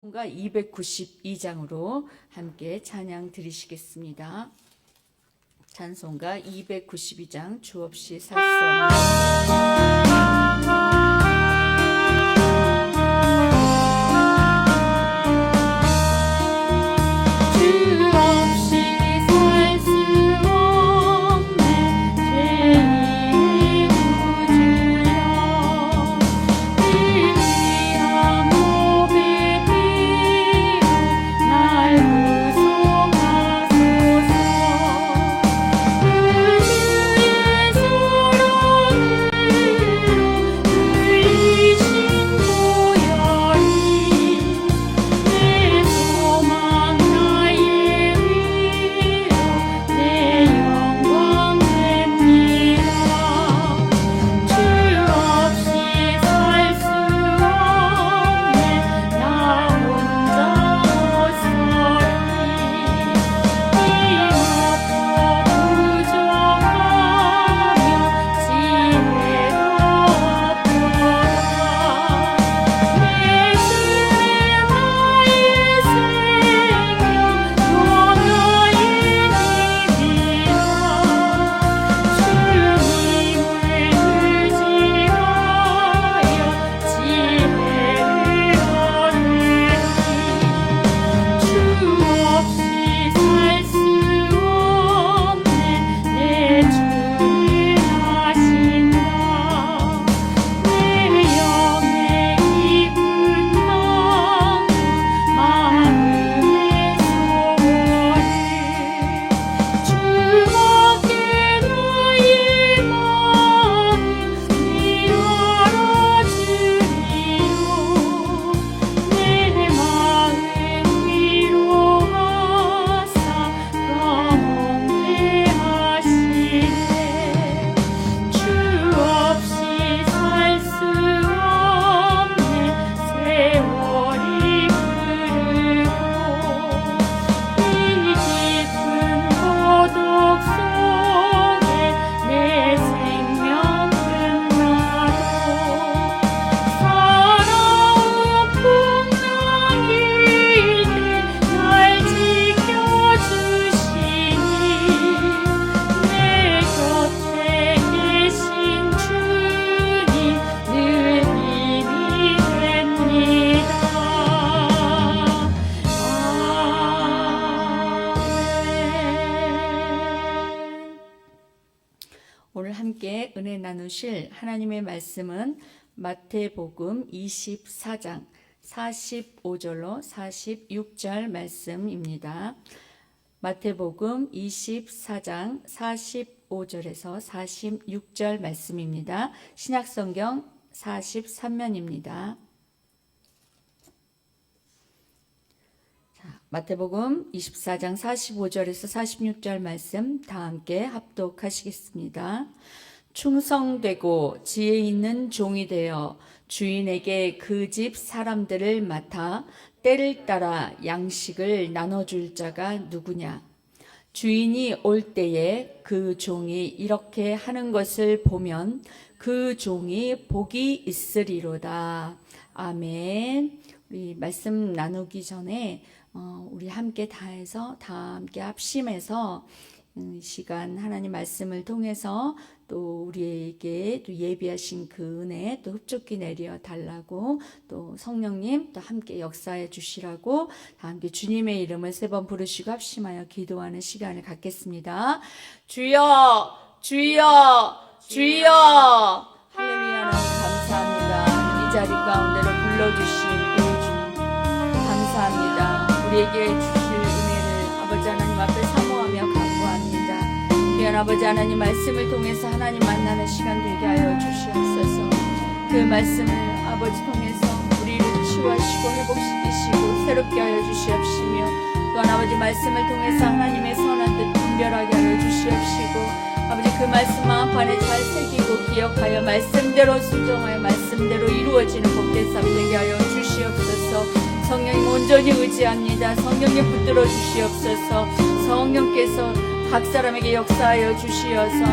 찬송가 292장으로 함께 찬양 드리시겠습니다. 찬송가 292장 주 없이 살 수 오늘 함께 은혜 나누실 하나님의 말씀은 마태복음 24장 45절로 46절 말씀입니다. 마태복음 24장 45절에서 46절 말씀입니다. 신약성경 43면입니다. 마태복음 24장 45절에서 46절 말씀 다 함께 합독하시겠습니다. 충성되고 지혜 있는 종이 되어 주인에게 그 집 사람들을 맡아 때를 따라 양식을 나눠줄 자가 누구냐? 주인이 올 때에 그 종이 이렇게 하는 것을 보면 그 종이 복이 있으리로다. 아멘. 우리 말씀 나누기 전에 우리 함께 다 함께 합심해서 시간 하나님 말씀을 통해서 또 우리에게 또 예비하신 그 은혜 또 흡족히 내려 달라고 또 성령님 또 함께 역사해 주시라고 다 함께 주님의 이름을 3번 부르시고 합심하여 기도하는 시간을 갖겠습니다. 주여 주여 주여. 할렐루야. 감사합니다. 이 자리 가운데로 불러주신 주님 감사합니다. 우리에게 주실 은혜를 아버지 하나님 앞에 사모하며 간구합니다. 귀한 아버지 하나님 말씀을 통해서 하나님 만나는 시간 되게 하여 주시옵소서. 그 말씀을 아버지 통해서 우리를 치유하시고 회복시키시고 새롭게 하여 주시옵시며 또한 아버지 말씀을 통해서 하나님의 선한 뜻 분별하게 하여 주시옵시고 아버지 그 말씀 마음 안에 잘 새기고 기억하여 말씀대로 순종하여 말씀대로 이루어지는 복된 삶 되게 하여 주시옵소서. 성령님 온전히 의지합니다. 성령님 붙들어 주시옵소서. 성령께서 각 사람에게 역사하여 주시어서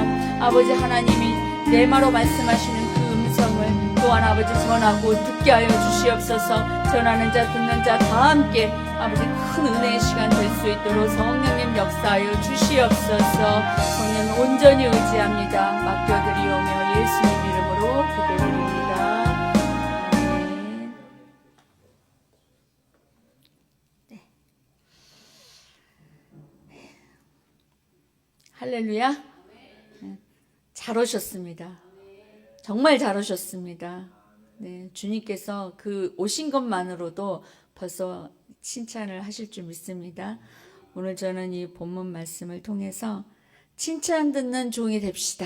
아버지 하나님이 내마로 말씀하시는 그 음성을 또 또한 아버지 전하고 듣게 하여 주시옵소서. 전하는 자 듣는 자 다 함께 아버지 큰 은혜의 시간 될 수 있도록 성령님 역사하여 주시옵소서. 성령 온전히 의지합니다. 맡겨드리오며 예수님 이름으로 기도드립니다. 네. 할렐루야. 잘 오셨습니다. 정말 잘 오셨습니다. 네, 주님께서 그 오신 것만으로도 벌써 칭찬을 하실 줄 믿습니다. 오늘 저는 이 본문 말씀을 통해서 칭찬 듣는 종이 됩시다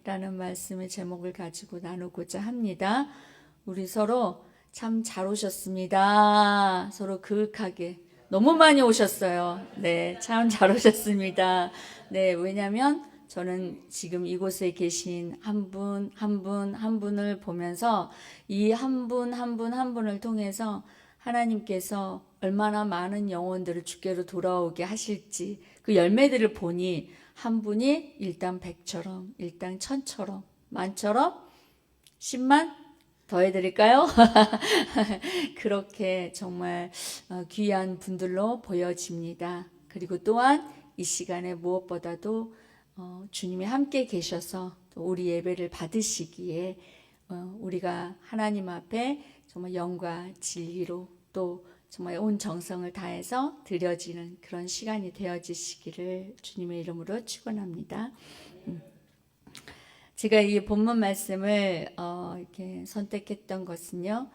라는 말씀의 제목을 가지고 나누고자 합니다. 우리 서로 참 잘 오셨습니다. 서로 그윽하게 너무 많이 오셨어요. 네, 참 잘 오셨습니다. 네, 왜냐하면 저는 지금 이곳에 계신 한 분, 한 분, 한 분을 보면서 이 한 분, 한 분, 한 분을 통해서 하나님께서 얼마나 많은 영혼들을 주께로 돌아오게 하실지 그 열매들을 보니 한 분이 일당 100처럼, 일당 1000처럼, 만처럼 10만 더 해드릴까요? 그렇게 정말 귀한 분들로 보여집니다. 그리고 또한 이 시간에 무엇보다도 주님이 함께 계셔서 우리 예배를 받으시기에 우리가 하나님 앞에 정말 영과 진리로 또 정말 온 정성을 다해서 드려지는 그런 시간이 되어지시기를 주님의 이름으로 축원합니다. 제가 이 본문 말씀을 이렇게 선택했던 것은요,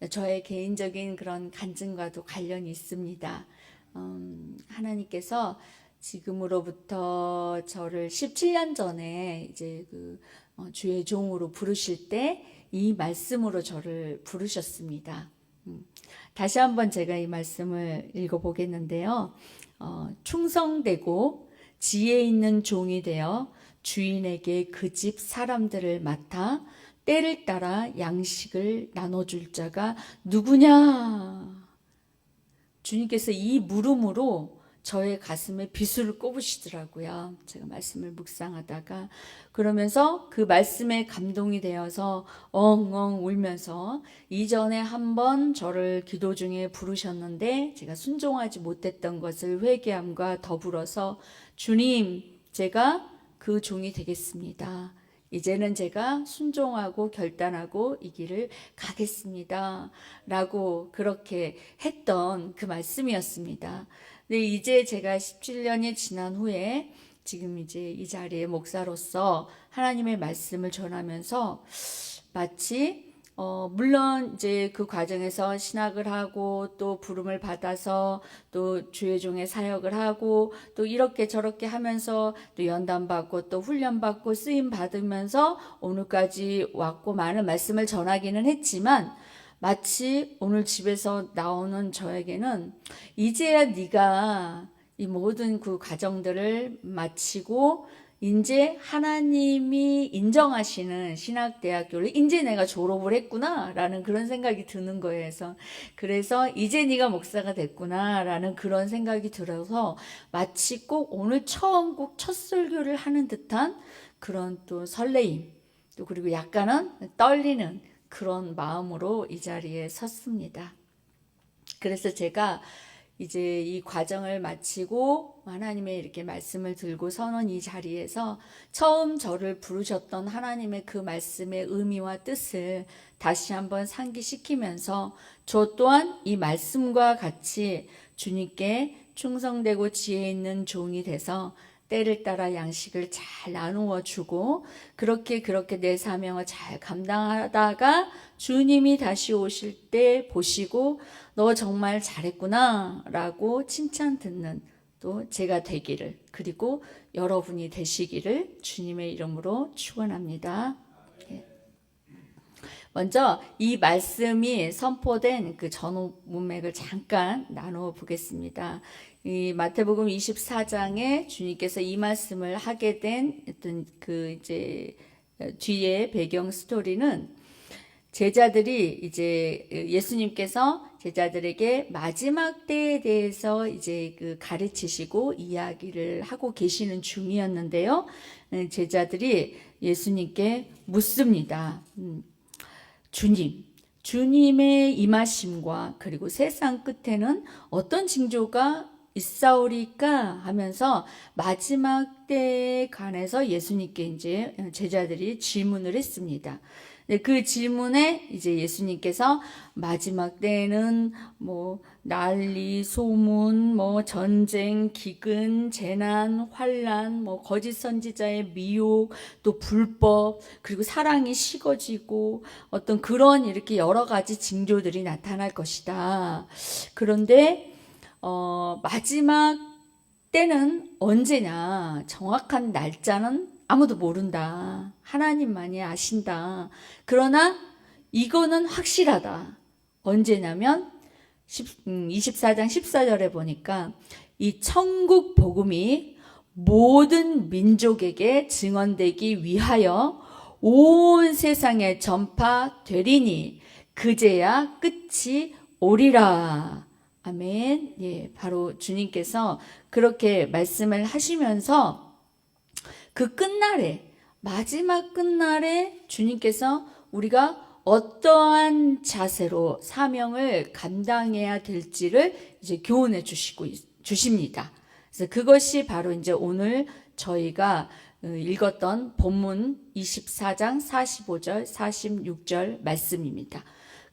저의 개인적인 그런 간증과도 관련이 있습니다. 하나님께서 지금으로부터 저를 17년 전에 이제 주의 종으로 부르실 때 이 말씀으로 저를 부르셨습니다. 다시 한번 제가 이 말씀을 읽어보겠는데요. 충성되고 지혜 있는 종이 되어 주인에게 그 집 사람들을 맡아 때를 따라 양식을 나눠줄 자가 누구냐? 주님께서 이 물음으로 저의 가슴에 비수를 꼽으시더라고요. 제가 말씀을 묵상하다가 그러면서 그 말씀에 감동이 되어서 엉엉 울면서 이전에 한번 저를 기도 중에 부르셨는데 제가 순종하지 못했던 것을 회개함과 더불어서 주님, 제가 그 종이 되겠습니다. 이제는 제가 순종하고 결단하고 이 길을 가겠습니다. 라고 그렇게 했던 그 말씀이었습니다. 근데 이제 제가 17년이 지난 후에 지금 이제 이 자리에 목사로서 하나님의 말씀을 전하면서 마치 물론 이제 그 과정에서 신학을 하고 또 부름을 받아서 또 주의 종의 사역을 하고 또 이렇게 저렇게 하면서 또 연단 받고 또 훈련 받고 쓰임 받으면서 오늘까지 왔고 많은 말씀을 전하기는 했지만 마치 오늘 집에서 나오는 저에게는 이제야 네가 이 모든 그 과정들을 마치고 이제 하나님이 인정하시는 신학대학교를 이제 내가 졸업을 했구나 라는 그런 생각이 드는 거예요. 그래서 이제 네가 목사가 됐구나 라는 그런 생각이 들어서 마치 꼭 오늘 처음 꼭 첫 설교를 하는 듯한 그런 또 설레임 또 그리고 약간은 떨리는 그런 마음으로 이 자리에 섰습니다. 그래서 제가 이제 이 과정을 마치고 하나님의 이렇게 말씀을 들고 서는 이 자리에서 처음 저를 부르셨던 하나님의 그 말씀의 의미와 뜻을 다시 한번 상기시키면서 저 또한 이 말씀과 같이 주님께 충성되고 지혜 있는 종이 돼서 때를 따라 양식을 잘 나누어 주고 그렇게 내 사명을 잘 감당하다가 주님이 다시 오실 때 보시고 너 정말 잘했구나 라고 칭찬 듣는 또 제가 되기를 그리고 여러분이 되시기를 주님의 이름으로 축원합니다. 먼저 이 말씀이 선포된 그 전후 문맥을 잠깐 나누어 보겠습니다. 이 마태복음 24장에 주님께서 이 말씀을 하게 된 어떤 그 이제 뒤에 배경 스토리는 제자들이 이제 예수님께서 제자들에게 마지막 때에 대해서 이제 그 가르치시고 이야기를 하고 계시는 중이었는데요. 제자들이 예수님께 묻습니다. 주님의 임하심과 그리고 세상 끝에는 어떤 징조가 있사오리까 하면서 마지막 때에 관해서 예수님께 이제 제자들이 질문을 했습니다. 그 질문에 이제 예수님께서 마지막 때에는 뭐 난리, 소문, 뭐 전쟁, 기근, 재난, 환란, 뭐 거짓 선지자의 미혹, 또 불법, 그리고 사랑이 식어지고 어떤 그런 이렇게 여러 가지 징조들이 나타날 것이다. 그런데 마지막 때는 언제냐, 정확한 날짜는 아무도 모른다. 하나님만이 아신다. 그러나 이거는 확실하다. 언제냐면 24장 14절에 보니까 이 천국 복음이 모든 민족에게 증언되기 위하여 온 세상에 전파되리니 그제야 끝이 오리라. 아멘. 예, 바로 주님께서 그렇게 말씀을 하시면서 그 끝날에, 마지막 끝날에 주님께서 우리가 어떠한 자세로 사명을 감당해야 될지를 이제 교훈해 주십니다. 그래서 그것이 바로 이제 오늘 저희가 읽었던 본문 24장 45절, 46절 말씀입니다.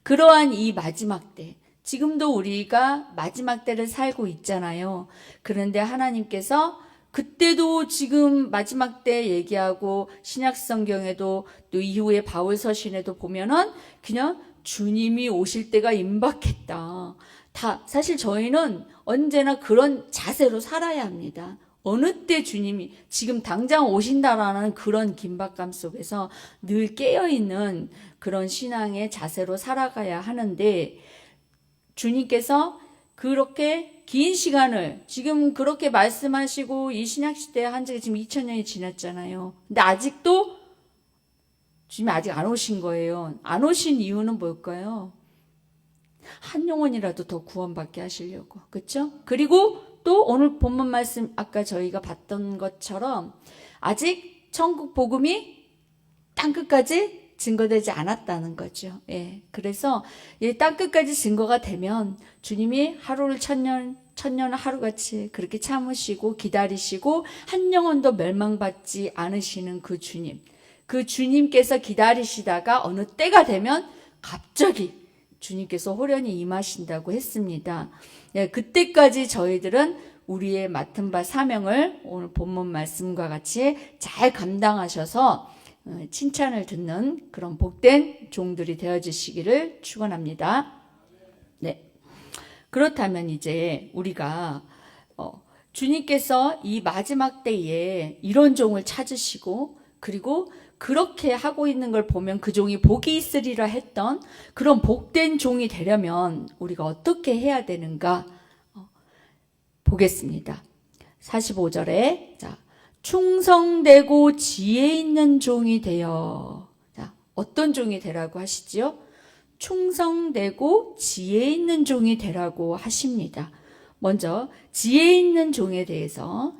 그러한 이 마지막 때, 지금도 우리가 마지막 때를 살고 있잖아요. 그런데 하나님께서 그때도 지금 마지막 때 얘기하고 신약 성경에도 또 이후에 바울 서신에도 보면은 그냥 주님이 오실 때가 임박했다. 사실 저희는 언제나 그런 자세로 살아야 합니다. 어느 때 주님이 지금 당장 오신다라는 그런 긴박감 속에서 늘 깨어있는 그런 신앙의 자세로 살아가야 하는데, 주님께서 그렇게 긴 시간을 지금 그렇게 말씀하시고 이 신약시대에 한 지가 지금 2000년이 지났잖아요. 근데 아직도 주님이 아직 안 오신 거예요. 안 오신 이유는 뭘까요? 한 영혼이라도 더 구원받게 하시려고. 그렇죠? 그리고 또 오늘 본문 말씀 아까 저희가 봤던 것처럼 아직 천국 복음이 땅끝까지 증거되지 않았다는 거죠. 예. 그래서 이 땅끝까지 증거가 되면 주님이 하루를 천년 하루같이 그렇게 참으시고 기다리시고 한 영혼도 멸망받지 않으시는 그 주님께서 기다리시다가 어느 때가 되면 갑자기 주님께서 호련히 임하신다고 했습니다. 예, 그때까지 저희들은 우리의 맡은 바 사명을 오늘 본문 말씀과 같이 잘 감당하셔서 칭찬을 듣는 그런 복된 종들이 되어주시기를 축원합니다. 네. 그렇다면 이제 우리가 주님께서 이 마지막 때에 이런 종을 찾으시고 그리고 그렇게 하고 있는 걸 보면 그 종이 복이 있으리라 했던 그런 복된 종이 되려면 우리가 어떻게 해야 되는가 보겠습니다. 45절에 충성되고 지혜 있는 종이 되어. 어떤 종이 되라고 하시지요? 충성되고 지혜 있는 종이 되라고 하십니다. 먼저 지혜 있는 종에 대해서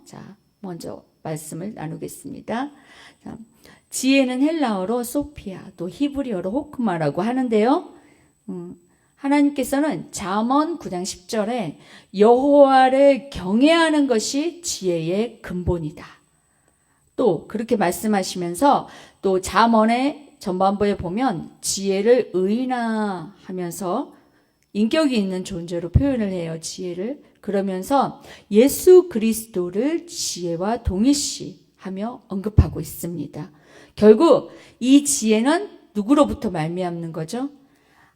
먼저 말씀을 나누겠습니다. 지혜는 헬라어로 소피아, 또 히브리어로 호크마라고 하는데요. 하나님께서는 잠언 9장 10절에 여호와를 경외하는 것이 지혜의 근본이다. 또 그렇게 말씀하시면서 또 잠언의 전반부에 보면 지혜를 의인화하면서 인격이 있는 존재로 표현을 해요. 지혜를. 그러면서 예수 그리스도를 지혜와 동일시하며 언급하고 있습니다. 결국 이 지혜는 누구로부터 말미암는 거죠?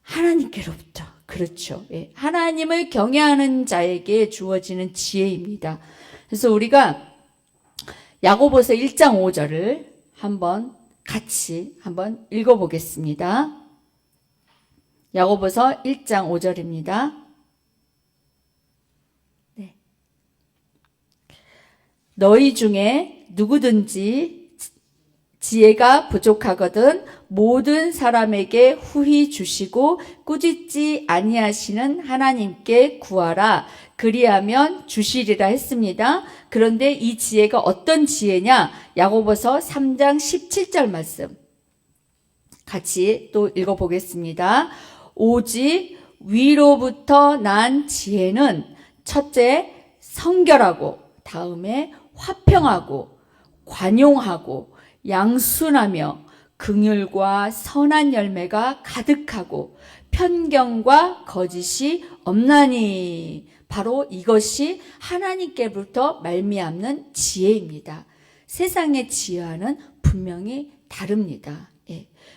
하나님께로부터. 그렇죠. 예. 하나님을 경외하는 자에게 주어지는 지혜입니다. 그래서 우리가 야고보서 1장 5절을 같이 한번 읽어보겠습니다. 야고보서 1장 5절입니다. 네. 너희 중에 누구든지 지혜가 부족하거든 모든 사람에게 후히 주시고 꾸짖지 아니하시는 하나님께 구하라. 그리하면 주시리라 했습니다. 그런데 이 지혜가 어떤 지혜냐? 야고보서 3장 17절 말씀 같이 또 읽어보겠습니다. 오직 위로부터 난 지혜는 첫째 성결하고, 다음에 화평하고 관용하고 양순하며 긍휼과 선한 열매가 가득하고 편견과 거짓이 없나니. 바로 이것이 하나님께로부터 말미암는 지혜입니다. 세상의 지혜와는 분명히 다릅니다.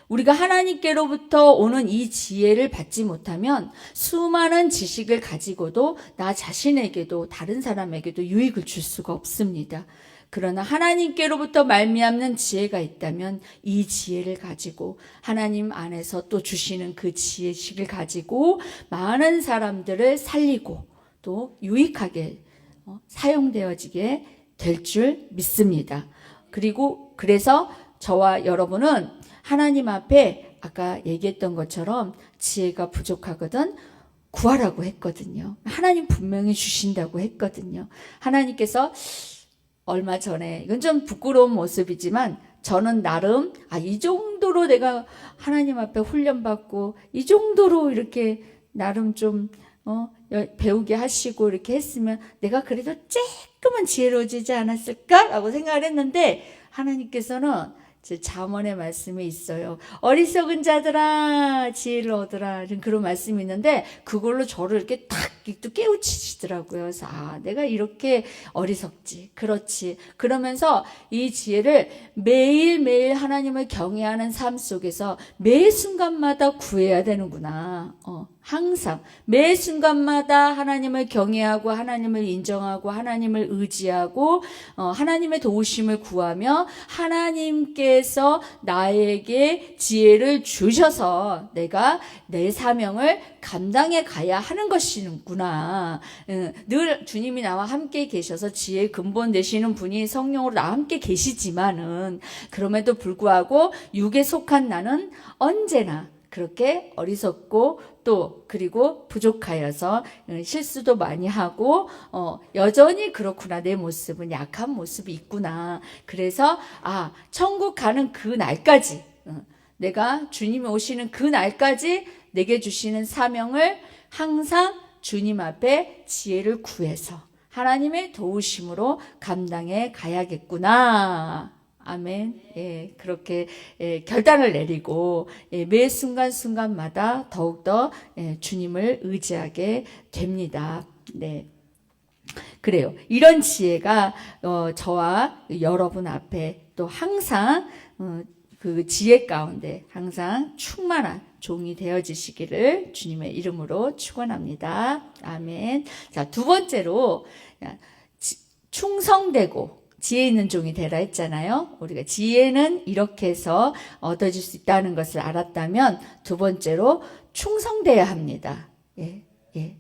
우리가 하나님께로부터 오는 이 지혜를 받지 못하면 수많은 지식을 가지고도 나 자신에게도 다른 사람에게도 유익을 줄 수가 없습니다. 그러나 하나님께로부터 말미암는 지혜가 있다면 이 지혜를 가지고 하나님 안에서 또 주시는 그 지식을 가지고 많은 사람들을 살리고 또 유익하게 사용되어지게 될 줄 믿습니다. 그리고 그래서 저와 여러분은 하나님 앞에 아까 얘기했던 것처럼 지혜가 부족하거든 구하라고 했거든요. 하나님 분명히 주신다고 했거든요. 하나님께서 얼마 전에, 이건 좀 부끄러운 모습이지만 저는 나름 이 정도로 내가 하나님 앞에 훈련받고 이 정도로 이렇게 나름 좀 배우게 하시고 이렇게 했으면 내가 그래도 조금은 지혜로워지지 않았을까라고 생각을 했는데, 하나님께서는 제 잠언의 말씀이 있어요. 어리석은 자들아 지혜를 얻으라, 이런 그런 말씀이 있는데 그걸로 저를 이렇게 탁 또 깨우치시더라고요. 그래서 내가 이렇게 어리석지, 그렇지. 그러면서 이 지혜를 매일매일 하나님을 경외하는 삶 속에서 매 순간마다 구해야 되는구나. 항상 매 순간마다 하나님을 경외하고 하나님을 인정하고 하나님을 의지하고 하나님의 도우심을 구하며 하나님께서 나에게 지혜를 주셔서 내가 내 사명을 감당해 가야 하는 것이구나. 늘 주님이 나와 함께 계셔서 지혜의 근본 되시는 분이 성령으로 나와 함께 계시지만은 그럼에도 불구하고 육에 속한 나는 언제나 그렇게 어리석고 또 그리고 부족하여서 실수도 많이 하고 여전히 그렇구나, 내 모습은 약한 모습이 있구나. 그래서 천국 가는 그 날까지, 내가 주님이 오시는 그 날까지 내게 주시는 사명을 항상 주님 앞에 지혜를 구해서 하나님의 도우심으로 감당해 가야겠구나. 아멘. 그렇게 결단을 내리고 매 순간순간마다 더욱더 주님을 의지하게 됩니다. 네. 그래요. 이런 지혜가 저와 여러분 앞에 또 항상 그 지혜 가운데 항상 충만한 종이 되어지시기를 주님의 이름으로 축원합니다. 아멘. 자, 두 번째로 충성되고 지혜 있는 종이 되라 했잖아요. 우리가 지혜는 이렇게 해서 얻어질 수 있다는 것을 알았다면 두 번째로 충성돼야 합니다.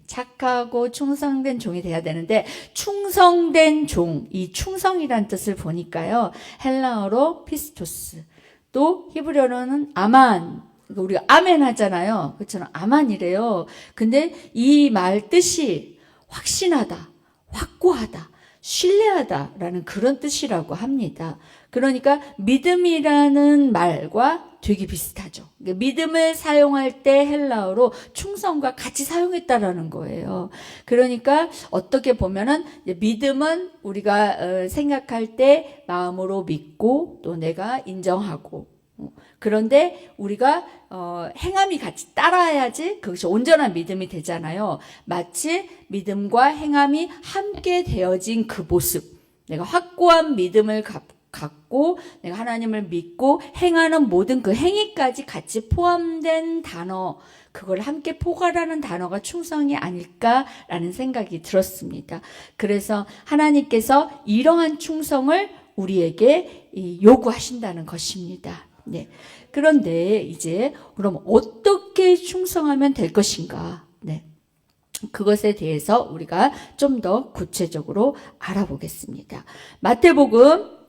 착하고 충성된 종이 돼야 되는데, 충성된 종, 이 충성이란 뜻을 보니까요, 헬라어로 피스토스, 또 히브리어로는 아만, 우리가 아멘 하잖아요. 그렇잖아요. 아만이래요. 근데 이 말 뜻이 확신하다, 확고하다, 신뢰하다라는 그런 뜻이라고 합니다. 그러니까 믿음이라는 말과 되게 비슷하죠. 믿음을 사용할 때 헬라어로 충성과 같이 사용했다라는 거예요. 그러니까 어떻게 보면은 믿음은 우리가 생각할 때 마음으로 믿고 또 내가 인정하고, 그런데 우리가 행함이 같이 따라야지 그것이 온전한 믿음이 되잖아요. 마치 믿음과 행함이 함께 되어진 그 모습, 내가 확고한 믿음을 갖고 내가 하나님을 믿고 행하는 모든 그 행위까지 같이 포함된 단어, 그걸 함께 포괄하는 단어가 충성이 아닐까라는 생각이 들었습니다. 그래서 하나님께서 이러한 충성을 우리에게 요구하신다는 것입니다. 네. 그런데 이제 그럼 어떻게 충성하면 될 것인가? 네. 그것에 대해서 우리가 좀 더 구체적으로 알아보겠습니다. 마태복음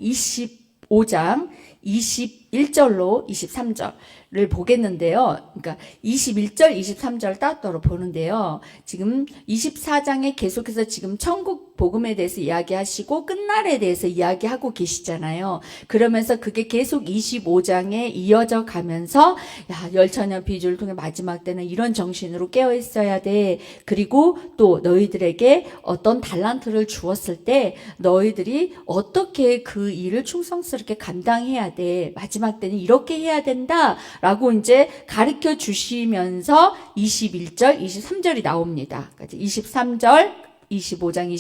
25장 21절로 23절을 보겠는데요. 그러니까 21절, 23절 따로 보는데요. 지금 24장에 계속해서 지금 천국 복음에 대해서 이야기하시고 끝날에 대해서 이야기하고 계시잖아요. 그러면서 그게 계속 25장에 이어져 가면서 야, 열처녀 비주를 통해 마지막 때는 이런 정신으로 깨어 있어야 돼. 그리고 또 너희들에게 어떤 달란트를 주었을 때 너희들이 어떻게 그 일을 충성스럽게 감당해야 돼. 마지막 때는 이렇게 해야 된다. 라고 이제 가르쳐 주시면서 21절, 23절이 나옵니다. 23절, 25장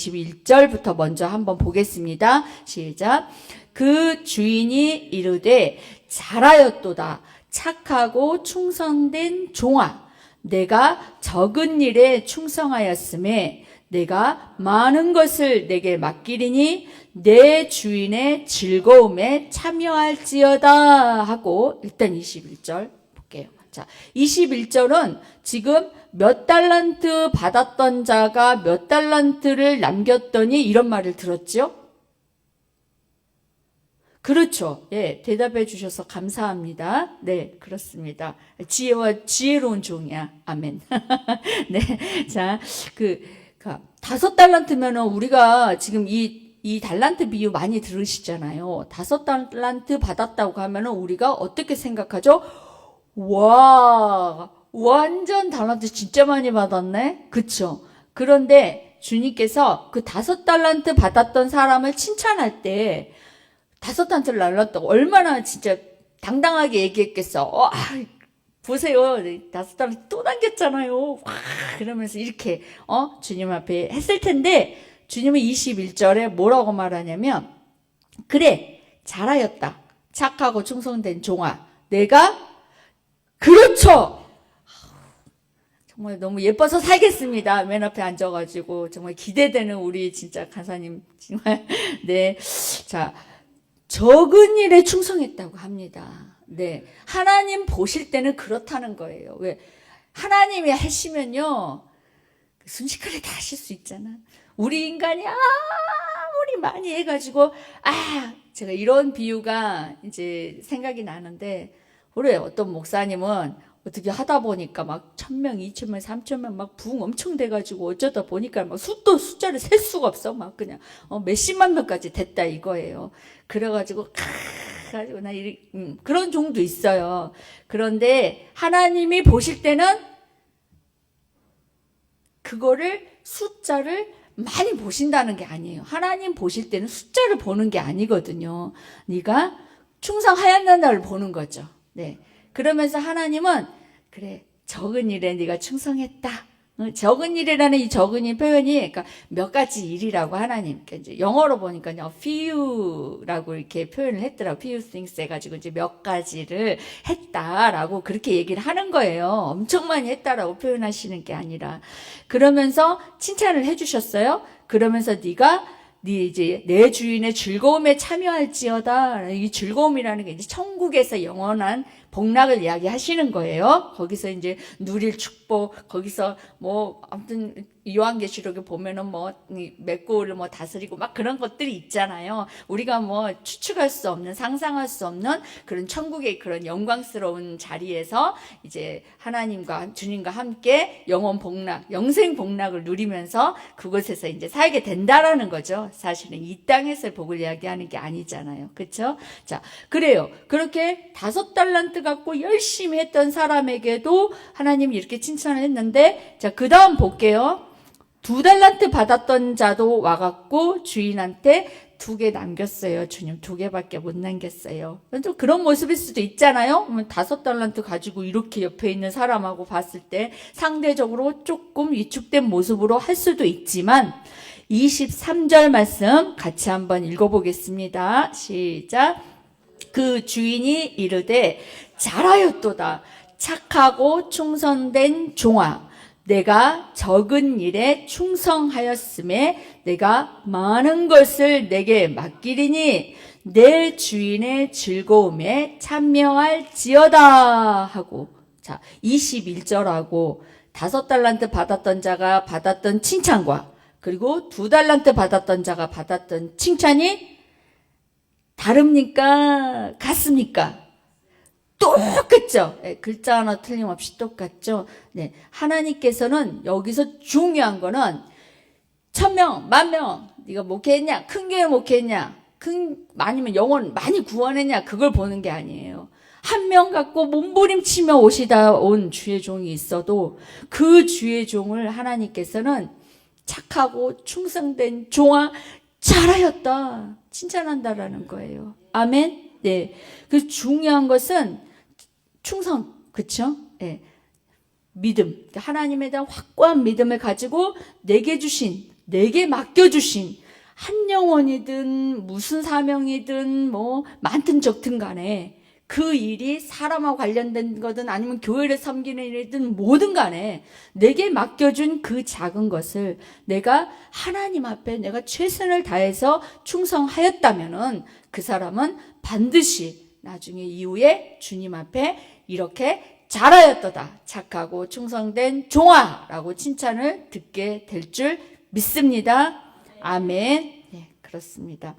21절부터 먼저 한번 보겠습니다. 시작. 그 주인이 이르되 잘하였도다. 착하고 충성된 종아. 내가 적은 일에 충성하였음에 내가 많은 것을 내게 맡기리니 내 주인의 즐거움에 참여할지어다 하고 일단 21절 볼게요. 자, 21절은 지금 몇 달란트 받았던 자가 몇 달란트를 남겼더니 이런 말을 들었죠? 그렇죠. 예, 대답해 주셔서 감사합니다. 네, 그렇습니다. 지혜로운 종이야. 아멘. 네. 자, 5달란트면은 우리가 지금 이 달란트 비유 많이 들으시잖아요. 5달란트 받았다고 하면은 우리가 어떻게 생각하죠? 와, 완전 달란트 진짜 많이 받았네? 그쵸? 그런데 주님께서 그 5달란트 받았던 사람을 칭찬할 때 5달란트를 날랐다고 얼마나 진짜 당당하게 얘기했겠어. 보세요. 5달란트 또 남겼잖아요. 와, 그러면서 이렇게, 주님 앞에 했을 텐데, 주님은 21절에 뭐라고 말하냐면, 그래, 잘하였다. 착하고 충성된 종아. 내가, 그렇죠! 정말 너무 예뻐서 살겠습니다. 맨 앞에 앉아가지고, 정말 기대되는 우리 진짜 간사님, 정말, 네. 자, 적은 일에 충성했다고 합니다. 네. 하나님 보실 때는 그렇다는 거예요. 왜? 하나님이 하시면요, 순식간에 다 하실 수 있잖아. 우리 인간이 아무리 많이 해가지고, 제가 이런 비유가 이제 생각이 나는데, 우리 어떤 목사님은 어떻게 하다 보니까 막 1,000명, 2,000명, 3,000명 막 부흥 엄청 돼가지고 어쩌다 보니까 막 숫자를 셀 수가 없어. 막 그냥, 몇십만 명까지 됐다 이거예요. 그래가지고, 가지고 그런 종도 있어요. 그런데 하나님이 보실 때는 그거를 숫자를 많이 보신다는 게 아니에요. 하나님 보실 때는 숫자를 보는 게 아니거든요. 네가 충성하였느냐를 보는 거죠. 네. 그러면서 하나님은 그래, 적은 일에 네가 충성했다. 적은 일이라는 이 적은 일 표현이 그러니까 몇 가지 일이라고 하나님, 그러니까 이제 영어로 보니까 few라고 이렇게 표현을 했더라고. few things 해가지고 이제 몇 가지를 했다라고 그렇게 얘기를 하는 거예요. 엄청 많이 했다라고 표현하시는 게 아니라. 그러면서 칭찬을 해주셨어요. 그러면서 네가 이제 내 주인의 즐거움에 참여할지어다. 이 즐거움이라는 게 이제 천국에서 영원한 복락을 이야기하시는 거예요. 거기서 이제 누릴 축복, 거기서 아무튼 요한계시록에 보면은 맺고를 다스리고 막 그런 것들이 있잖아요. 우리가 추측할 수 없는, 상상할 수 없는 그런 천국의 그런 영광스러운 자리에서 이제 하나님과 주님과 함께 영원 복락, 영생 복락을 누리면서 그곳에서 이제 살게 된다라는 거죠. 사실은 이 땅에서의 복을 이야기하는 게 아니잖아요. 그렇죠? 자, 그래요. 그렇게 5달란트 갖고 열심히 했던 사람에게도 하나님이 이렇게 칭찬을 했는데, 자, 그 다음 볼게요. 2달란트 받았던 자도 와갖고 주인한테 2개 남겼어요. 주님 2개밖에 못 남겼어요. 또 그런 모습일 수도 있잖아요. 5달란트 가지고 이렇게 옆에 있는 사람하고 봤을 때 상대적으로 조금 위축된 모습으로 할 수도 있지만 23절 말씀 같이 한번 읽어보겠습니다. 시작. 그 주인이 이르되 잘하였도다. 착하고 충성된 종아. 내가 적은 일에 충성하였음에 내가 많은 것을 내게 맡기리니 내 주인의 즐거움에 참여할지어다 하고, 자, 21절하고 5달란트 받았던 자가 받았던 칭찬과 그리고 2달란트 받았던 자가 받았던 칭찬이 다릅니까? 같습니까? 똑같죠? 네, 글자 하나 틀림없이 똑같죠? 네, 하나님께서는 여기서 중요한 거는 1000명, 10,000명, 네가 목회했냐? 큰 교회 목회했냐? 아니면 영혼 많이 구원했냐? 그걸 보는 게 아니에요. 한 명 갖고 몸부림치며 오시다 온 주의 종이 있어도 그 주의 종을 하나님께서는 착하고 충성된 종아 잘하였다 칭찬한다라는 거예요. 아멘. 네. 그 중요한 것은 충성, 그렇죠? 네. 믿음, 하나님에 대한 확고한 믿음을 가지고 내게 맡겨주신 한 영혼이든 무슨 사명이든 뭐 많든 적든 간에 그 일이 사람하고 관련된 거든 아니면 교회를 섬기는 일이든 뭐든 간에 내게 맡겨준 그 작은 것을 내가 하나님 앞에 내가 최선을 다해서 충성하였다면은 그 사람은 반드시 나중에 이후에 주님 앞에 이렇게 잘하였도다 착하고 충성된 종아라고 칭찬을 듣게 될 줄 믿습니다. 아멘. 네, 그렇습니다.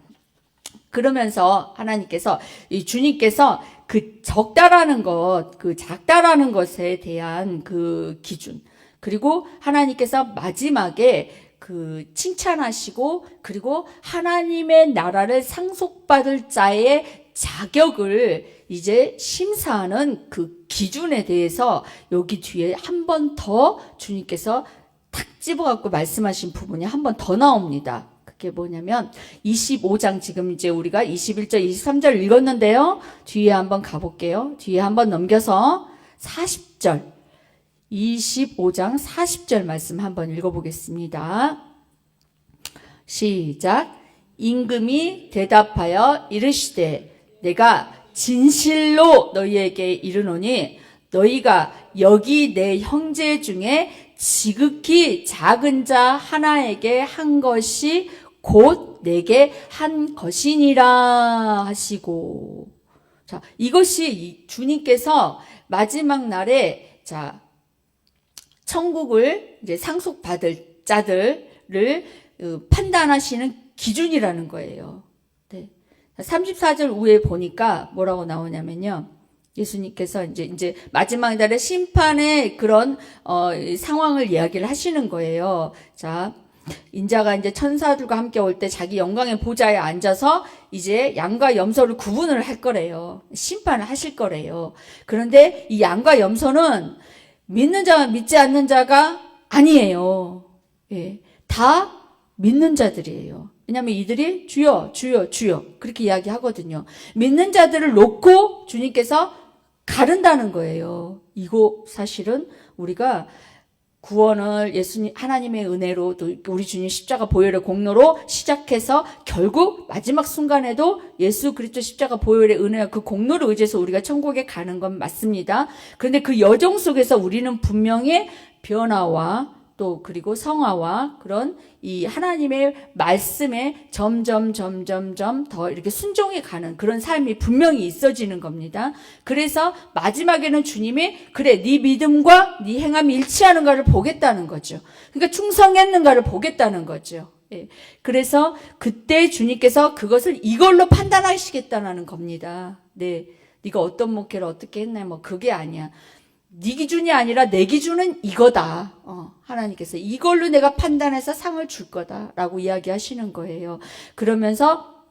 그러면서 하나님께서 이 주님께서 그 적다라는 것, 그 작다라는 것에 대한 그 기준, 그리고 하나님께서 마지막에 그 칭찬하시고 그리고 하나님의 나라를 상속받을 자의 자격을 이제 심사하는 그 기준에 대해서 여기 뒤에 한 번 더 주님께서 탁 집어갖고 말씀하신 부분이 한 번 더 나옵니다. 그게 뭐냐면 25장 지금 이제 우리가 21절 23절 읽었는데요. 뒤에 한번 가볼게요. 뒤에 한번 넘겨서 40절 25장 40절 말씀 한번 읽어보겠습니다. 시작. 임금이 대답하여 이르시되 내가 진실로 너희에게 이르노니 너희가 여기 내 형제 중에 지극히 작은 자 하나에게 한 것이 곧 내게 한 것이니라 하시고. 자, 이것이 주님께서 마지막 날에 자, 천국을 이제 상속받을 자들을 판단하시는 기준이라는 거예요. 네. 34절 후에 보니까 뭐라고 나오냐면요. 예수님께서 이제 마지막 날의 심판의 그런 상황을 이야기를 하시는 거예요. 자, 인자가 이제 천사들과 함께 올 때 자기 영광의 보좌에 앉아서 이제 양과 염소를 구분을 할 거래요. 심판을 하실 거래요. 그런데 이 양과 염소는 믿는 자와 믿지 않는 자가 아니에요. 예, 다 믿는 자들이에요. 왜냐하면 이들이 주여 주여 주여 그렇게 이야기하거든요. 믿는 자들을 놓고 주님께서 가른다는 거예요. 이거 사실은 우리가 구원을 예수님 하나님의 은혜로 또 우리 주님 십자가 보혈의 공로로 시작해서 결국 마지막 순간에도 예수 그리스도 십자가 보혈의 은혜와 그 공로를 의지해서 우리가 천국에 가는 건 맞습니다. 그런데 그 여정 속에서 우리는 분명히 변화와 또 그리고 성화와 그런 이 하나님의 말씀에 점점 더 이렇게 순종해 가는 그런 삶이 분명히 있어지는 겁니다. 그래서 마지막에는 주님이 그래 네 믿음과 네 행함이 일치하는가를 보겠다는 거죠. 그러니까 충성했는가를 보겠다는 거죠. 예. 그래서 그때 주님께서 그것을 이걸로 판단하시겠다는 겁니다. 네, 네가 어떤 목회를 어떻게 했나 뭐 그게 아니야. 네 기준이 아니라 내 기준은 이거다. 하나님께서 이걸로 내가 판단해서 상을 줄 거다라고 이야기하시는 거예요. 그러면서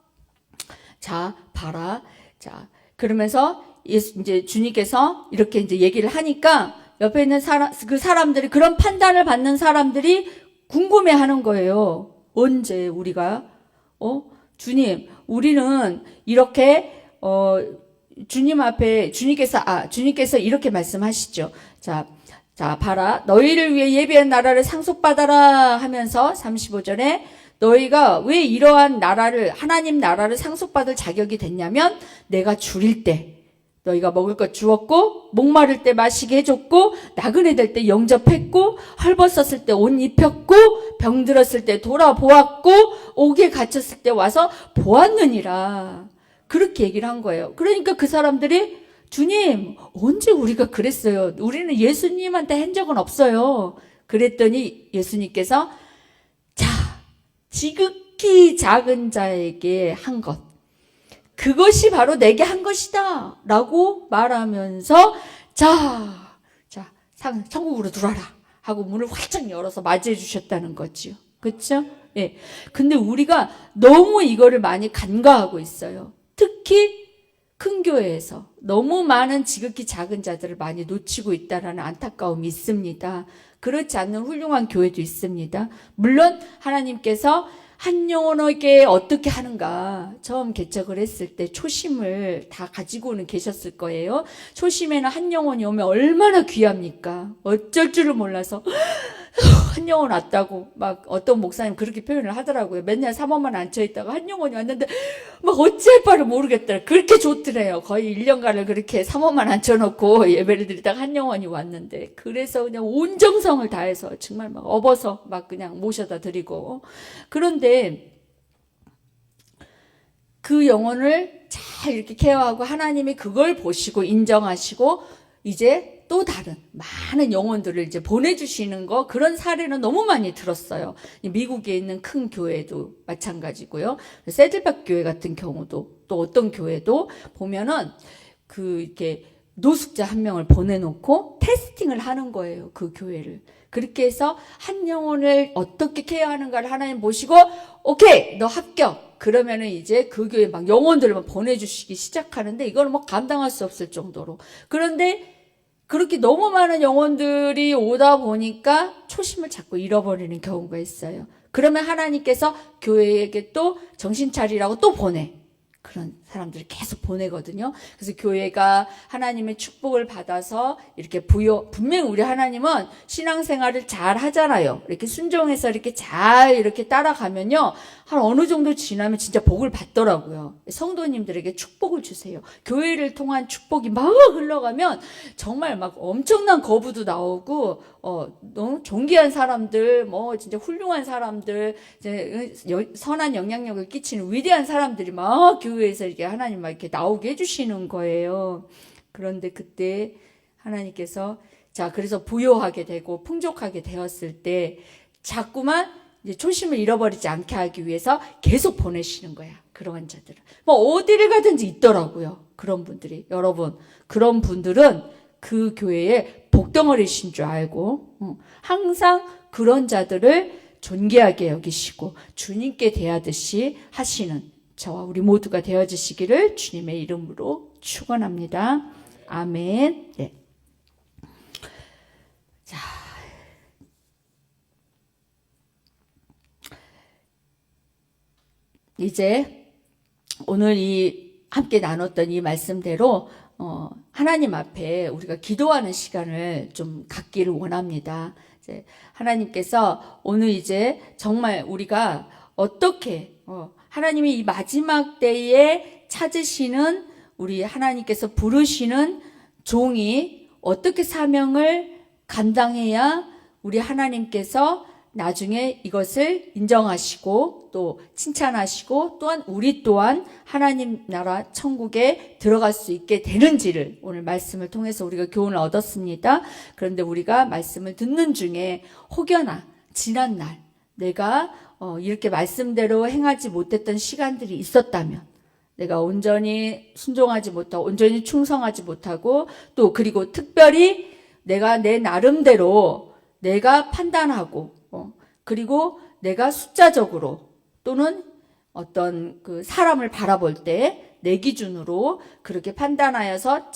자 봐라. 자 그러면서 이제 주님께서 이렇게 이제 얘기를 하니까 옆에 있는 그 사람들이 그런 판단을 받는 사람들이 궁금해하는 거예요. 언제 우리가 주님 우리는 이렇게 주님 앞에 주님께서 이렇게 말씀하시죠. 자, 봐라. 너희를 위해 예비한 나라를 상속받아라 하면서 35절에 너희가 왜 이러한 나라를, 하나님 나라를 상속받을 자격이 됐냐면 내가 줄일 때 너희가 먹을 것 주었고, 목마를 때 마시게 해줬고, 나그네 될 때 영접했고, 헐벗었을 때 옷 입혔고, 병들었을 때 돌아보았고, 옥에 갇혔을 때 와서 보았느니라. 그렇게 얘기를 한 거예요. 그러니까 그 사람들이 주님, 언제 우리가 그랬어요? 우리는 예수님한테 한 적은 없어요. 그랬더니 예수님께서 자, 지극히 작은 자에게 한 것. 그것이 바로 내게 한 것이다 라고 말하면서 자 천국으로 들어와라 하고 문을 활짝 열어서 맞이해 주셨다는 거지요. 그렇죠? 예. 근데 우리가 너무 이거를 많이 간과하고 있어요. 특히 큰 교회에서 너무 많은 지극히 작은 자들을 많이 놓치고 있다라는 안타까움이 있습니다. 그렇지 않는 훌륭한 교회도 있습니다. 물론 하나님께서 한 영혼에게 어떻게 하는가 처음 개척을 했을 때 초심을 다 가지고는 계셨을 거예요. 초심에는 한 영혼이 오면 얼마나 귀합니까? 어쩔 줄을 몰라서 한 영혼 왔다고 막 어떤 목사님 그렇게 표현을 하더라고요. 맨날 사모만 앉혀있다가 한 영혼이 왔는데 막 어찌할 바를 모르겠더라. 그렇게 좋더래요. 거의 1년간을 그렇게 사모만 앉혀놓고 예배를 드리다가 한 영혼이 왔는데 그래서 그냥 온 정성을 다해서 정말 막 업어서 막 그냥 모셔다 드리고 그런데 그 영혼을 잘 이렇게 케어하고 하나님이 그걸 보시고 인정하시고 이제 또 다른 많은 영혼들을 이제 보내주시는 거 그런 사례는 너무 많이 들었어요. 미국에 있는 큰 교회도 마찬가지고요. 세들박 교회 같은 경우도 또 어떤 교회도 보면은 그 이렇게 노숙자 한 명을 보내놓고 테스팅을 하는 거예요. 그 교회를. 그렇게 해서 한 영혼을 어떻게 케어하는가를 하나님 보시고 오케이 너 합격. 그러면은 이제 그 교회 막 영혼들을 막 보내주시기 시작하는데 이거는 뭐 감당할 수 없을 정도로. 그런데 그렇게 너무 많은 영혼들이 오다 보니까 초심을 자꾸 잃어버리는 경우가 있어요. 그러면 하나님께서 교회에게 또 정신 차리라고 또 보내. 그런 사람들을 계속 보내거든요. 그래서 교회가 하나님의 축복을 받아서 이렇게 분명히 우리 하나님은 신앙생활을 잘 하잖아요. 이렇게 순종해서 이렇게 잘 이렇게 따라가면요. 한 어느 정도 지나면 진짜 복을 받더라고요. 성도님들에게 축복을 주세요. 교회를 통한 축복이 막 흘러가면 정말 막 엄청난 거부도 나오고, 너무 존귀한 사람들, 뭐 진짜 훌륭한 사람들, 이제 선한 영향력을 끼치는 위대한 사람들이 막 교회에서 이렇게 하나님 막 이렇게 나오게 해주시는 거예요. 그런데 그때 하나님께서 자, 그래서 부요하게 되고 풍족하게 되었을 때 자꾸만 이제 초심을 잃어버리지 않게 하기 위해서 계속 보내시는 거야. 그러한 자들은. 뭐 어디를 가든지 있더라고요. 그런 분들이. 여러분, 그런 분들은 그 교회에 복덩어리신 줄 알고 항상 그런 자들을 존귀하게 여기시고 주님께 대하듯이 하시는 저와 우리 모두가 되어주시기를 주님의 이름으로 축원합니다. 아멘. 네. 자, 이제 오늘 이 함께 나눴던 이 말씀대로 하나님 앞에 우리가 기도하는 시간을 좀 갖기를 원합니다. 이제 하나님께서 오늘 이제 정말 우리가 어떻게 하나님이 이 마지막 때에 찾으시는 우리 하나님께서 부르시는 종이 어떻게 사명을 감당해야 우리 하나님께서 나중에 이것을 인정하시고 또 칭찬하시고 또한 우리 또한 하나님 나라 천국에 들어갈 수 있게 되는지를 오늘 말씀을 통해서 우리가 교훈을 얻었습니다. 그런데 우리가 말씀을 듣는 중에 혹여나 지난날 내가 이렇게 말씀대로 행하지 못했던 시간들이 있었다면 내가 온전히 순종하지 못하고 온전히 충성하지 못하고 또 그리고 특별히 내가 내 나름대로 내가 판단하고 그리고 내가 숫자적으로 또는 어떤 그 사람을 바라볼 때 내 기준으로 그렇게 판단하여서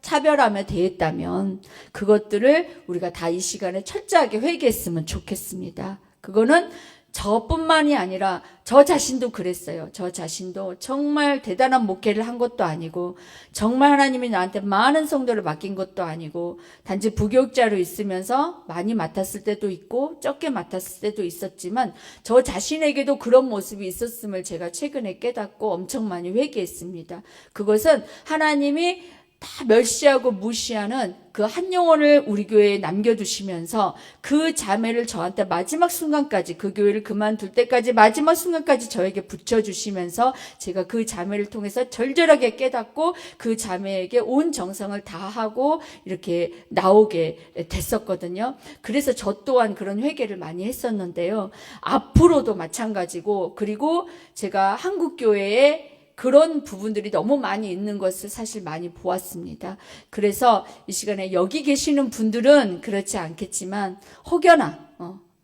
차별하며 대했다면 그것들을 우리가 다 이 시간에 철저하게 회개했으면 좋겠습니다. 그거는 저뿐만이 아니라 저 자신도 그랬어요. 저 자신도 정말 대단한 목회를 한 것도 아니고 정말 하나님이 나한테 많은 성도를 맡긴 것도 아니고 단지 부교육자로 있으면서 많이 맡았을 때도 있고 적게 맡았을 때도 있었지만 저 자신에게도 그런 모습이 있었음을 제가 최근에 깨닫고 엄청 많이 회개했습니다. 그것은 하나님이 다 멸시하고 무시하는 그 한 영혼을 우리 교회에 남겨두시면서 그 자매를 저한테 마지막 순간까지 그 교회를 그만둘 때까지 마지막 순간까지 저에게 붙여주시면서 제가 그 자매를 통해서 절절하게 깨닫고 그 자매에게 온 정성을 다하고 이렇게 나오게 됐었거든요. 그래서 저 또한 그런 회개를 많이 했었는데요. 앞으로도 마찬가지고 그리고 제가 한국 교회에 그런 부분들이 너무 많이 있는 것을 사실 많이 보았습니다. 그래서 이 시간에 여기 계시는 분들은 그렇지 않겠지만 혹여나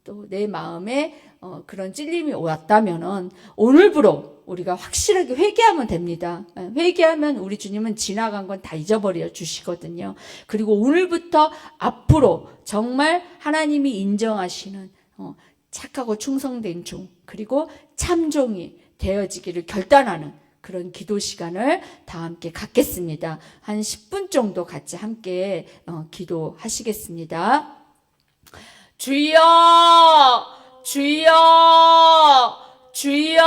또 내 마음에 그런 찔림이 왔다면은 오늘부로 우리가 확실하게 회개하면 됩니다. 회개하면 우리 주님은 지나간 건 다 잊어버려 주시거든요. 그리고 오늘부터 앞으로 정말 하나님이 인정하시는 착하고 충성된 종, 그리고 참종이 되어지기를 결단하는 그런 기도 시간을 다 함께 갖겠습니다. 한 10분 정도 같이 함께 기도하시겠습니다. 주여, 주여, 주여.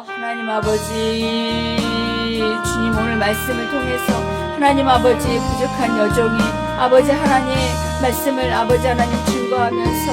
하나님 아버지, 주님 오늘 말씀을 통해서 하나님 아버지 부족한 여종이 아버지 하나님 말씀을 아버지 하나님 증거하면서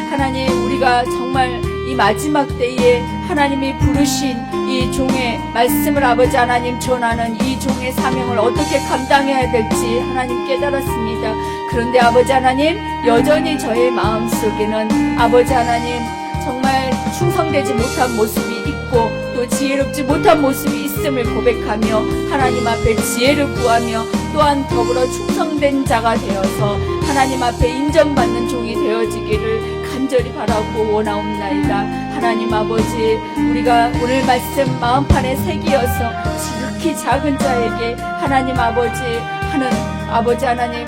하나님 우리가 정말 이 마지막 때에 하나님이 부르신 이 종의 말씀을 아버지 하나님 전하는 이 종의 사명을 어떻게 감당해야 될지 하나님 깨달았습니다. 그런데 아버지 하나님 여전히 저의 마음속에는 아버지 하나님 정말 충성되지 못한 모습이 있고 또 지혜롭지 못한 모습이 있음을 고백하며 하나님 앞에 지혜를 구하며 또한 더불어 충성된 자가 되어서 하나님 앞에 인정받는 종이 되어지기를 간절히 바라고 원하옵나이다. 하나님 아버지 우리가 오늘 말씀 마음판에 새기어서 지극히 작은 자에게 하나님 아버지 하는 아버지 하나님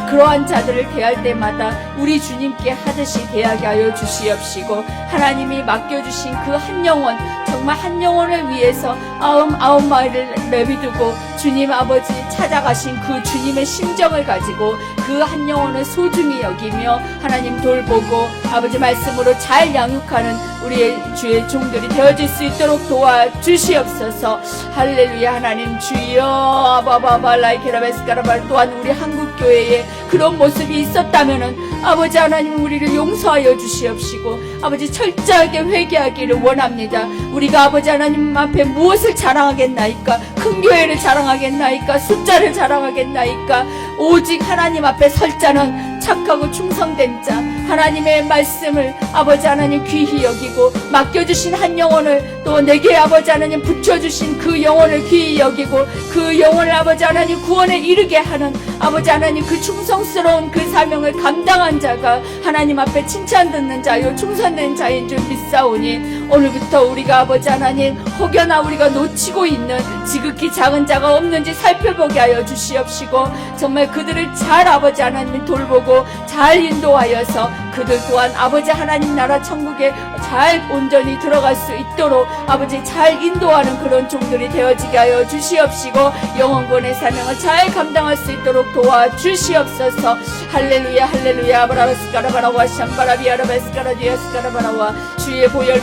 그러한 자들을 대할 때마다 우리 주님께 하듯이 대하게 하여 주시옵시고 하나님이 맡겨주신 그 한 영혼 정말 한 영혼을 위해서 아홉 마일을 내비두고 주님 아버지 찾아가신 그 주님의 심정을 가지고 그 한 영혼을 소중히 여기며 하나님 돌보고 아버지 말씀으로 잘 양육하는 우리의 주의 종들이 되어질 수 있도록 도와주시옵소서. 할렐루야. 하나님 주여 아바바바 라이케라베스카라발 또한 우리 한국교회에 그런 모습이 있었다면은 아버지 하나님 우리를 용서하여 주시옵시고 아버지 철저하게 회개하기를 원합니다. 우리가 아버지 하나님 앞에 무엇을 자랑하겠나이까? 큰 교회를 자랑하겠나이까? 숫자를 자랑하겠나이까? 오직 하나님 앞에 설 자는 착하고 충성된 자 하나님의 말씀을 아버지 하나님 귀히 여기고 맡겨주신 한 영혼을 또 내게 아버지 하나님 붙여주신 그 영혼을 귀히 여기고 그 영혼을 아버지 하나님 구원에 이르게 하는 아버지 하나님 그 충성스러운 그 사명을 감당한 자가 하나님 앞에 칭찬 듣는 자요 충성된 자인 줄 믿사오니 오늘부터 우리가 아버지 하나님 혹여나 우리가 놓치고 있는 지극히 작은 자가 없는지 살펴보게 하여 주시옵시고 정말 그들을 잘 아버지 하나님 돌보고 잘 인도하여서 그들 또한 아버지 하나님 나라 천국에 잘 온전히 들어갈 수 있도록 아버지 잘 인도하는 그런 종들이 되어지게 하여 주시옵시고 영원권의 사명을 잘 감당할 수 있도록 도와주시옵소서. 할렐루야 할렐루야 아브라바스카라바라와 샴바라비아라바스카라디아스카라바라와 주의 보혈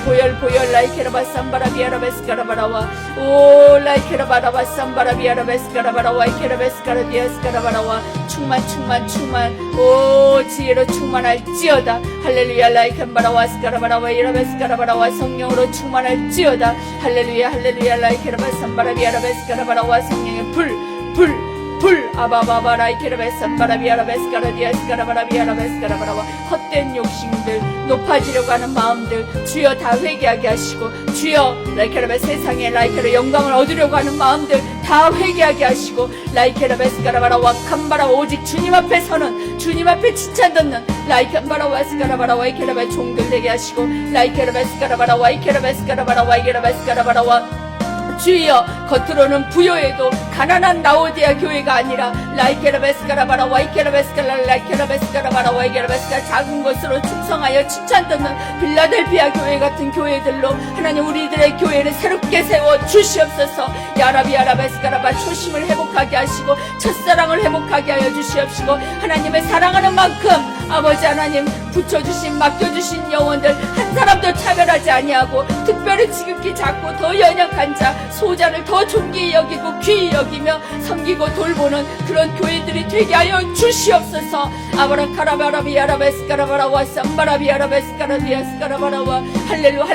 라이케라바 삼바라비아라바스카라바라와 오 라이케라바라바 삼바라비아라바스카라바라와 이케라바스카라디아스카라바라와 충만 오 지혜로 충만할지어다. 할렐루야 라이칸바라와 스카라바라와 이라바스카라바라와 성령으로 충만할지어다. 할렐루야 라이케라바 삼바라비아라바스카라바라와 성령의 불 아바바바 라이케라바삼바라비아라바스카라디아스카라바라비아라바스카라바라와 헛된 욕심들 높아지려고 하는 마음들 주여 다 회개하게 하시고 주여 라이케라바 세상에 라이케라 영광을 얻으려고 하는 마음들 다 회개하게 하시고 라이케라바스카라바라와 칸바라 오직 주님 앞에 서는 주님 앞에 칭찬 듣는 라이칸바라와 스카라바라와 이케라바 종들 되게 하시고 라이케라바스카라바라와 이케라바스카라바라와 이케라바스카라바라와 주여 겉으로는 부여해도 가난한 라오디아 교회가 아니라 라이케라베스카라바라와 이케라베스카라바라와 이케라베스카 작은 것으로 충성하여 칭찬 듣는 빌라델피아 교회 같은 교회들로 하나님 우리들의 교회를 새롭게 세워 주시옵소서. 야라비아라베스카라바 초심을 회복하게 하시고 첫사랑을 회복하게 하여 주시옵시고 하나님의 사랑하는 만큼 아버지 하나님 붙여주신 맡겨주신 영혼들 한 사람도 차별하지 아니하고 특별히 지극히 작고 더 연약한 자 소자를 더 존귀히 여기고 귀히 여기며 섬기고 돌보는 그런 교회들이 되게 하여 주시옵소서. 아바라카라바라비아라베스카라바라와 삼바라비아라베스카라디아스카라바라와 할렐루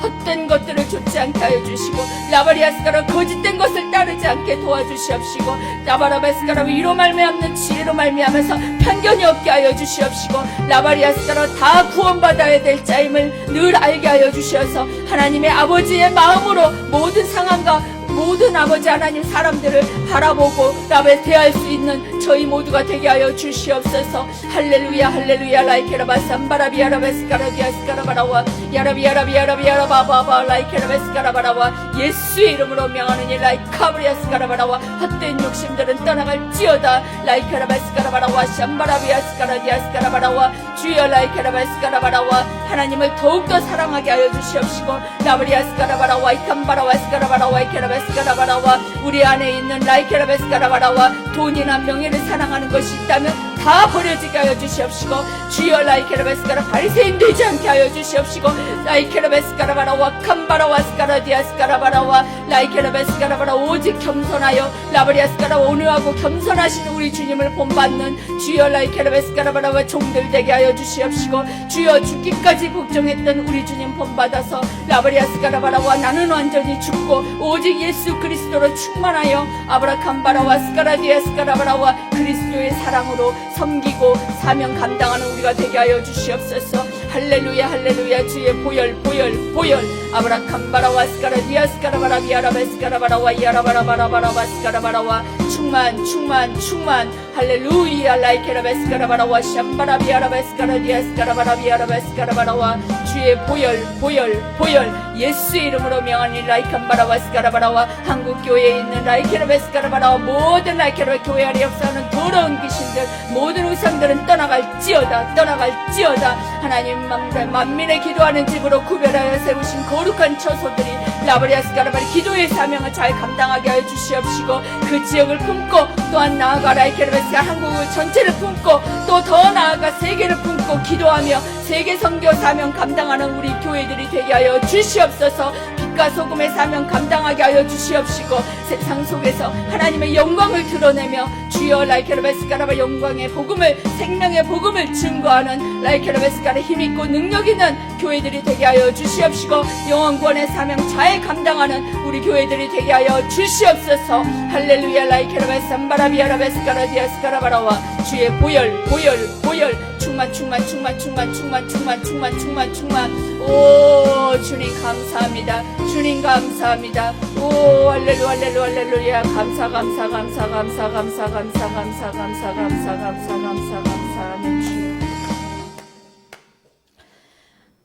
헛된 것들을 좇지 않게 하여 주시고 라바리아스카라 거짓된 것을 따르지 않게 도와주시옵시고 라바라베스카라 위로 말미암는 지혜로 말미암아서 편견이 없게 하여 하여 주시옵시고 라바리아스가로 다 구원받아야 될 자임을 늘 알게 하여 주시어서 하나님의 아버지의 마음으로 모든 상황과 모든 아버지 하나님 사람들을 바라보고 라베 대할 수 있는 저희 모두가 되게 하여 주시옵소서. 할렐루야 할렐루야 라이케라바 삼바라비아라베스카라디아스카라바라와 야라비야라비야라비야라바바바 라이케라베스카라바라와 예수의 이름으로 명하느니 라이카브리아스카라바라와 헛된 욕심들은 떠나갈지어다. 라이케라베스카라바라와 샴바라비아스카라디아스카라바라와 주여 라이케라베스카라바라와 하나님을 더욱더 사랑하게 하여 주시옵시고 라브리아스카라바라와 이캄바라와스카라바라와 이케라베스카라바라와 우리 안에 있는 라이케라베스카라바라와 돈이나 명예를 사랑하는 것이 있다면 다 버려지게 하여 주시옵시고 주여 라이케라베스카라 바리새인 되지 않게 하여 주시옵시고 라이케라베스카라바라와 캄바라와스카라디아스카라바라와 라이케라베스카라바라 오직 겸손하여 라브리아스카라 온유하고 겸손하신 우리 주님을 본받는 주여 라이케라베스카라바라와 종들 되게 하여 주시옵시고 주여 죽기까지 복종했던 우리 주님 본받아서 라브리아스카라바라와 나는 완전히 죽고 오직 예수 그리스도로 충만하여 아브라캄바라와스카라디아스카라바라와 그리스도의 사랑으로 섬기고 사명 감당하는 우리가 되게 하여 주시옵소서. 할렐루야 할렐루야 주의 보혈 보혈 보혈 아브라캄바라와스카라디아스카라바라 비아라베스카라바라와 야라바라바라바라바스카라바라와 충만 충만 충만 할렐루야 라이케라베스카라바라와 샴바라비아라베스카라디아스카라바라 비아라베스카라바라와 주의 보혈 보혈 보혈 예수의 이름으로 명하니 라이캄바라와스카라바라와 한국교회에 있는 라이케라베스카라바라와 모든 라이케라베 교회 안에 역사하는 더러운 귀신들 모든 우상들은 떠나갈지어다 떠나갈지어다. 하나님 만민의 기도하는 집으로 구별하여 세우신 거룩한 처소들이 라브리아스카라바리 기도의 사명을 잘 감당하게 하여 주시옵시고 그 지역을 품고 또한 나아가 라이케라베스카 한국을 전체를 품고 또 더 나아가 세계를 품고 기도하며 세계 선교 사명 감당하는 우리 교회들이 되게 하여 주시옵소서. 빛과 소금의 사명 감당하게 하여 주시옵시고 세상 속에서 하나님의 영광을 드러내며 주여 라이케라베스카라바 영광의 복음을 생명의 복음을 증거하는 라이케라베스카라 힘있고 능력있는 교회들이 되게 하여 주시옵시고 영원권의 사명 잘 감당하는 우리 교회들이 되게 하여 주시옵소서. 할렐루야 라이케라베스 삼바라비아라베스카라디아스카라바라와 주의 보혈 보혈 보혈 충만 충만 충만 충만 충만 충만 충만 충만 충만 오 주님 감사합니다. 주님 감사합니다. 오 할렐루야 할렐루야 할렐루야 감사 감사 감사 감사 감사 감사 감사 감사 감사 감사 감사 감사하는 주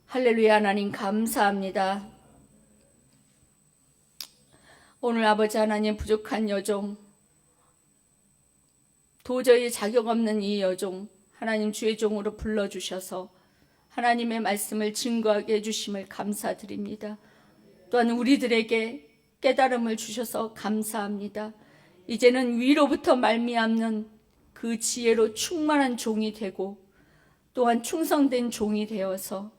할렐루야 하나님 감사합니다. 오늘 아버지 하나님 부족한 여종 도저히 자격 없는 이 여종 하나님 주의 종으로 불러주셔서 하나님의 말씀을 증거하게 해주심을 감사드립니다. 또한 우리들에게 깨달음을 주셔서 감사합니다. 이제는 위로부터 말미암는 그 지혜로 충만한 종이 되고 또한 충성된 종이 되어서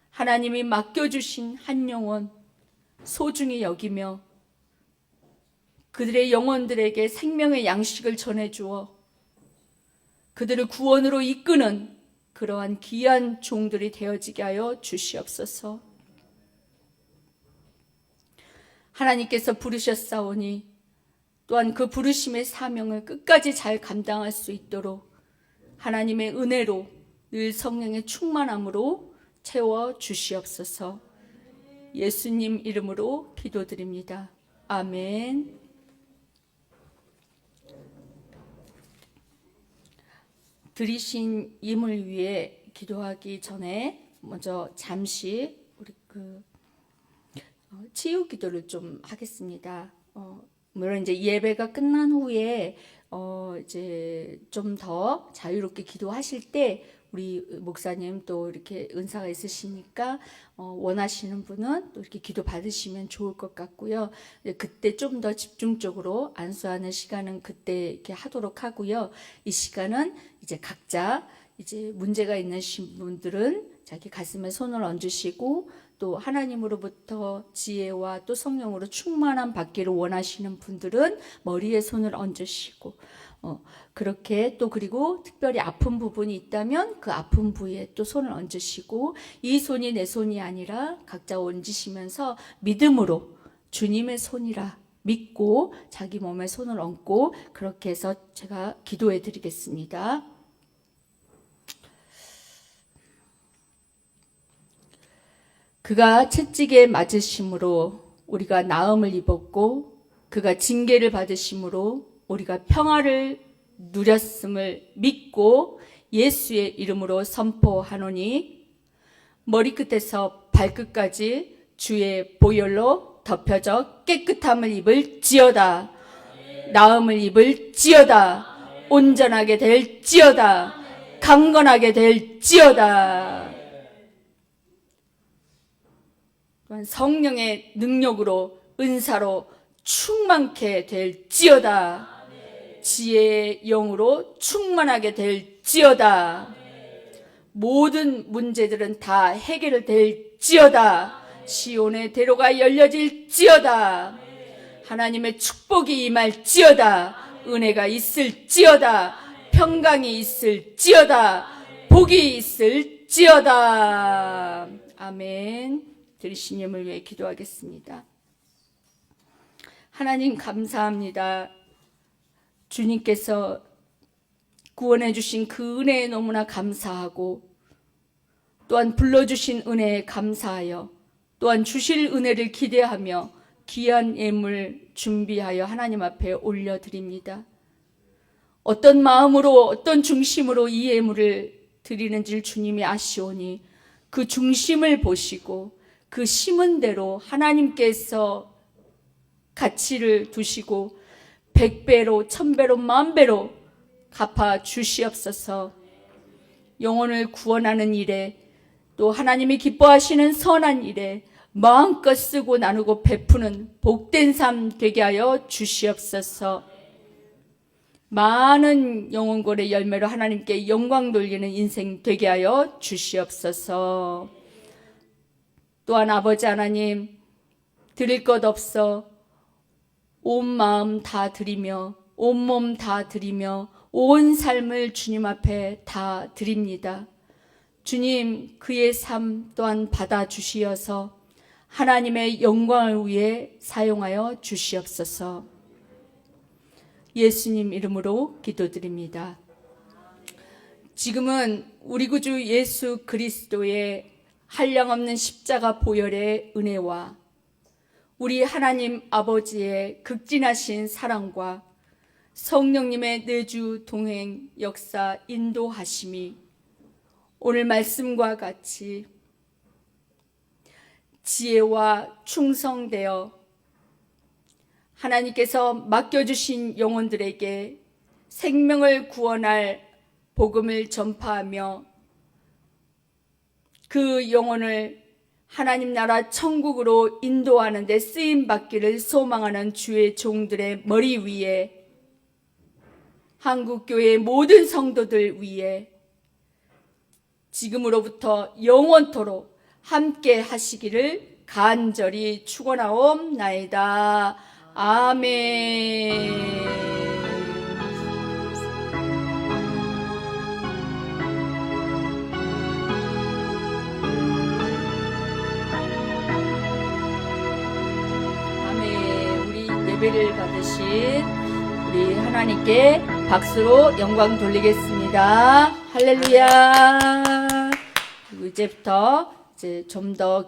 하나님이 맡겨주신 한 영혼 소중히 여기며 그들의 영혼들에게 생명의 양식을 전해주어 그들을 구원으로 이끄는 그러한 귀한 종들이 되어지게 하여 주시옵소서. 하나님께서 부르셨사오니 또한 그 부르심의 사명을 끝까지 잘 감당할 수 있도록 하나님의 은혜로 늘 성령의 충만함으로 채워 주시옵소서. 예수님 이름으로 기도드립니다. 아멘. 들이신 임을 위해 기도하기 전에 먼저 잠시 우리 치유 기도를 좀 하겠습니다. 물론 이제 예배가 끝난 후에 이제 좀 더 자유롭게 기도하실 때 우리 목사님 또 이렇게 은사가 있으시니까 원하시는 분은 또 이렇게 기도 받으시면 좋을 것 같고요. 그때 좀 더 집중적으로 안수하는 시간은 그때 이렇게 하도록 하고요. 이 시간은 이제 각자 이제 문제가 있는 분들은 자기 가슴에 손을 얹으시고 또 하나님으로부터 지혜와 또 성령으로 충만함 받기를 원하시는 분들은 머리에 손을 얹으시고 그렇게 또 그리고 특별히 아픈 부분이 있다면 그 아픈 부위에 또 손을 얹으시고 이 손이 내 손이 아니라 각자 얹으시면서 믿음으로 주님의 손이라 믿고 자기 몸에 손을 얹고 그렇게 해서 제가 기도해 드리겠습니다. 그가 채찍에 맞으심으로 우리가 나음을 입었고 그가 징계를 받으심으로 우리가 평화를 누렸음을 믿고 예수의 이름으로 선포하노니 머리끝에서 발끝까지 주의 보혈로 덮여져 깨끗함을 입을지어다. 나음을 입을지어다. 온전하게 될지어다. 강건하게 될지어다. 또한 성령의 능력으로 은사로 충만케 될지어다. 지혜의 영으로 충만하게 될지어다. 모든 문제들은 다 해결될지어다. 시온의 대로가 열려질지어다. 하나님의 축복이 임할지어다. 은혜가 있을지어다. 평강이 있을지어다. 복이 있을지어다. 아멘. 들으신 예물 위해 기도하겠습니다. 하나님 감사합니다. 주님께서 구원해 주신 그 은혜에 너무나 감사하고 또한 불러주신 은혜에 감사하여 또한 주실 은혜를 기대하며 귀한 예물 준비하여 하나님 앞에 올려드립니다. 어떤 마음으로 어떤 중심으로 이 예물을 드리는지를 주님이 아시오니 그 중심을 보시고 그 심은 대로 하나님께서 가치를 두시고 100배로 1000배로 10,000배로 갚아 주시옵소서. 영혼을 구원하는 일에 또 하나님이 기뻐하시는 선한 일에 마음껏 쓰고 나누고 베푸는 복된 삶 되게 하여 주시옵소서. 많은 영혼골의 열매로 하나님께 영광 돌리는 인생 되게 하여 주시옵소서. 또한 아버지 하나님, 드릴 것 없어 온 마음 다 드리며 온 몸 다 드리며 온 삶을 주님 앞에 다 드립니다. 주님, 그의 삶 또한 받아주시어서 하나님의 영광을 위해 사용하여 주시옵소서. 예수님 이름으로 기도드립니다. 지금은 우리 구주 예수 그리스도의 한량없는 십자가 보혈의 은혜와 우리 하나님 아버지의 극진하신 사랑과 성령님의 내주 동행 역사 인도하심이 오늘 말씀과 같이 지혜와 충성되어 하나님께서 맡겨주신 영혼들에게 생명을 구원할 복음을 전파하며 그 영혼을 하나님 나라 천국으로 인도하는 데 쓰임받기를 소망하는 주의 종들의 머리 위에 한국교회의 모든 성도들 위에 지금으로부터 영원토록 함께 하시기를 간절히 축원하옵나이다. 아멘. 예배를 받으신 우리 하나님께 박수로 영광 돌리겠습니다. 할렐루야. 그리고 이제부터 좀 더